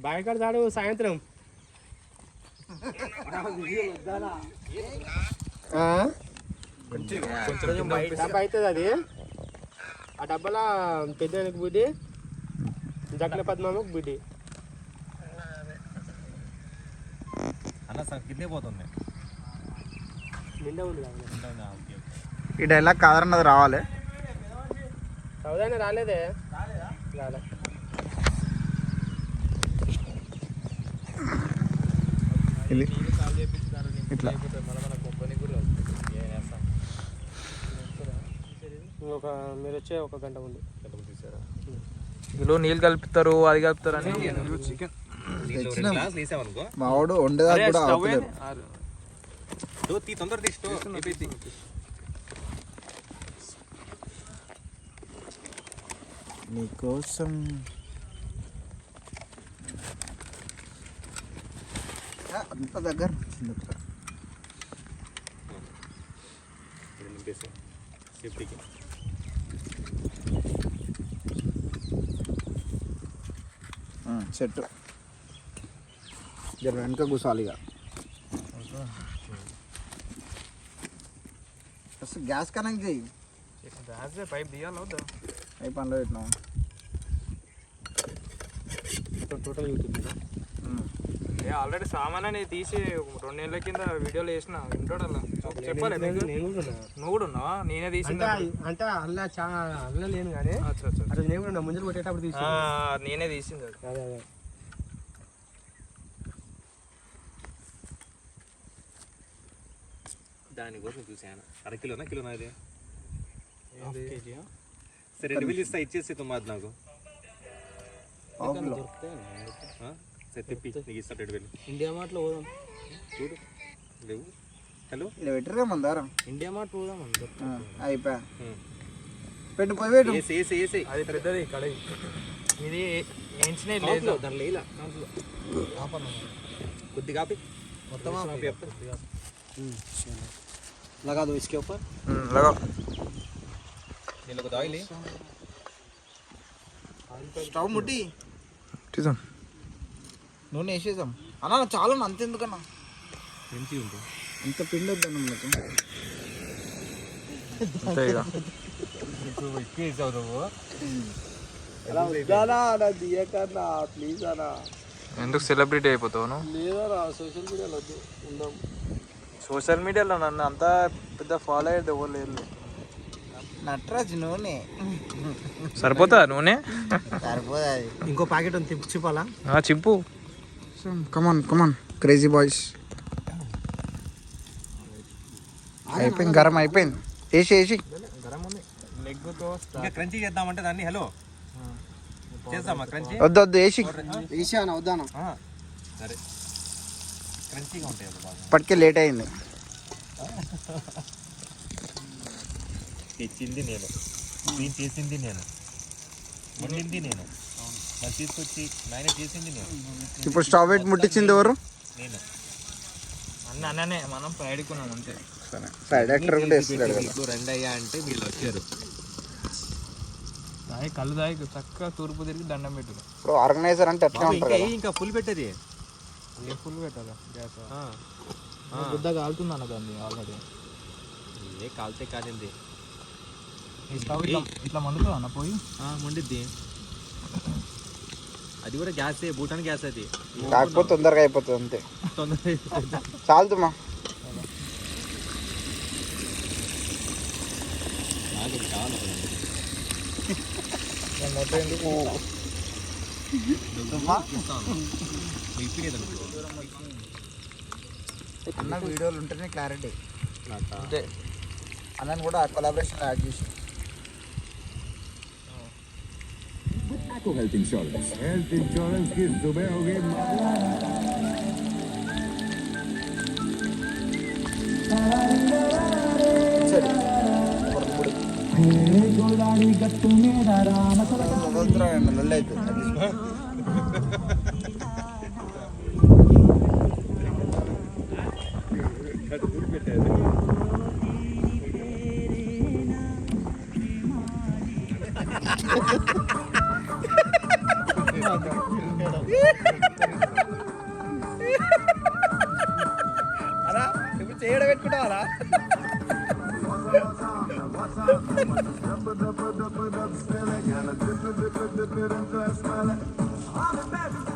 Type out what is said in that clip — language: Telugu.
బాయికాడ తాడు సాయంత్రం డబ్బా అవుతుంది అది. ఆ డబ్బాలో పెద్దకి బుడ్డి, జక్కల పద్మమ్మకు బుడ్డి. నిండా ఉంది. ఈ డైలాగ్ కాదన్నది రావాలి. సౌదాన్ని రాలేదే, రాలే. ఇట్లా మీరు వచ్చే 1 గంట ముందు ఇందులో నీళ్ళు కలుపుతారు, అది కలుపుతారు అని మావాడు వండేదా కూడా నీకోసం అంత దగ్గర సెట్ జర వెనక కూసాలిగా. ఫస్ట్ గ్యాస్ కనెక్ట్ చేయి. పైప్ తీయాలి వద్దా? పైప్ అందులో పెట్టినాం. టోటల్ యూట్యూబ్ ఆల్రెడీ సామాన్ అనేది తీసి 2 నెలల కింద వీడియోలు వేసిన వింటాడు అలా చెప్పాలి. నువ్వు కూడా ఉన్నావా? నేనే తీసి అంటే అల్లా చాలా అల్లా లేను కానీ అది నేను కూడా ముందు కొట్టేటప్పుడు తీసి నేనే తీసింది. అదే అదే దానికోసం చూసాను. 1/2 కిలోనా కిలోనా ఇది? సరే 2 వేలు ఇస్తా, ఇచ్చేసి తొమ్మిది నాకు తెప్పి నీకు ఇస్తా 2 వేలు. ఇండియా మార్ట్లో పోదాం చూడు లేవు. హలో ఇలా పెట్టరుగా మన దారం. ఇండియా మార్ట్ పోదాం అయిపోయా పెట్టు పోయి పెట్టు. అది పెద్దది కడవి. ఇది ఏంచినే లేదు దాంట్లో ఇలా కొద్దిగా ఆపి మొత్తం लगा दो इसके ऊपर. लगा. ये लोग ऑयल है. స్టవ్ ముట్టి తీసాం. నూనె వేసేసాం అన్న. చాలా అంతెందుకన్నా ఎంచి ఉంది. ఇంత పిండి వద్దన్న మనకు. ఎక్కువ నువ్వు ప్లీజ్ అన్నా. ఎందుకు సెలబ్రిటీ అయిపోతావు నువ్వు? లేదా సోషల్ మీడియాలో ఉందాం. సోషల్ మీడియాలో నన్ను అంతా పెద్ద ఫాలో అయ్యేది ఎవరు లేదు. నటరాజ్ నూనె సరిపోతుందా నూనె? సరిపోదా? ఇంకో ప్యాకెట్ ఉంది, చింపాలా? చింపు. కమాన్ కమాన్ క్రేజీ బాయ్స్. అయిపోయింది, గరం అయిపోయింది. వేసి ఇంకా క్రంచీ చేద్దామంటే దాన్ని. హలో చేద్దామా క్రంచీ? వద్దు వద్దు వేసి వద్దాను. సరే క్రంచీగా ఉంటాయి బాగా. ఇప్పటికే లేట్ అయింది. తెచ్చింది నేను, క్లీన్ చేసింది నేను, వండింది నేను, మరి తీసుకొచ్చి మ్యానేజ్ చేసింది నేను. ఇప్పుడు స్టవ్ పెట్టి ముట్టించింది ఎవరు? నేను. అన్ననే మనం పైడుకున్నాం అంతే. సైడ్ యాక్టర్ కూడా వేస్తున్నాడు కదా. ఇప్పుడు రెండు అయ్యా అంటే మీరు వచ్చారు. దాయి కళ్ళు దాయి చక్కగా తూర్పు తిరిగి దండం పెట్టు. ఇప్పుడు ఆర్గనైజర్ అంటే ఎట్లా ఉంటారు? ఇంకా ఫుల్ పెట్టేది. ఫుల్ పెట్టాలా గ్యాస్? బుద్ధ కాలుతుంది అన్న దాన్ని ఆల్రెడీ. ఏ కాలితే కాలింది. స్టవ్ ఇట్లా మండుతుంది అన్న పోయి. మండిద్ది. అది కూడా గ్యాసే, భూటాన్ గ్యాస్ అది. కాకపోతే తొందరగా అయిపోతుంది అంతే. తొందరగా చాలుతుమ్మా. అన్న వీడియోలు ఉంటేనే క్లారిటీ. అంతే. అన్నని కూడా కొలాబరేషన్ యాడ్ చేసి. हेल्थ इंश्योरेंस की सुबह हो गई. అలా ఇప్పుడు చేయడం పెట్టుకుంటావాలా Dip it into a smell.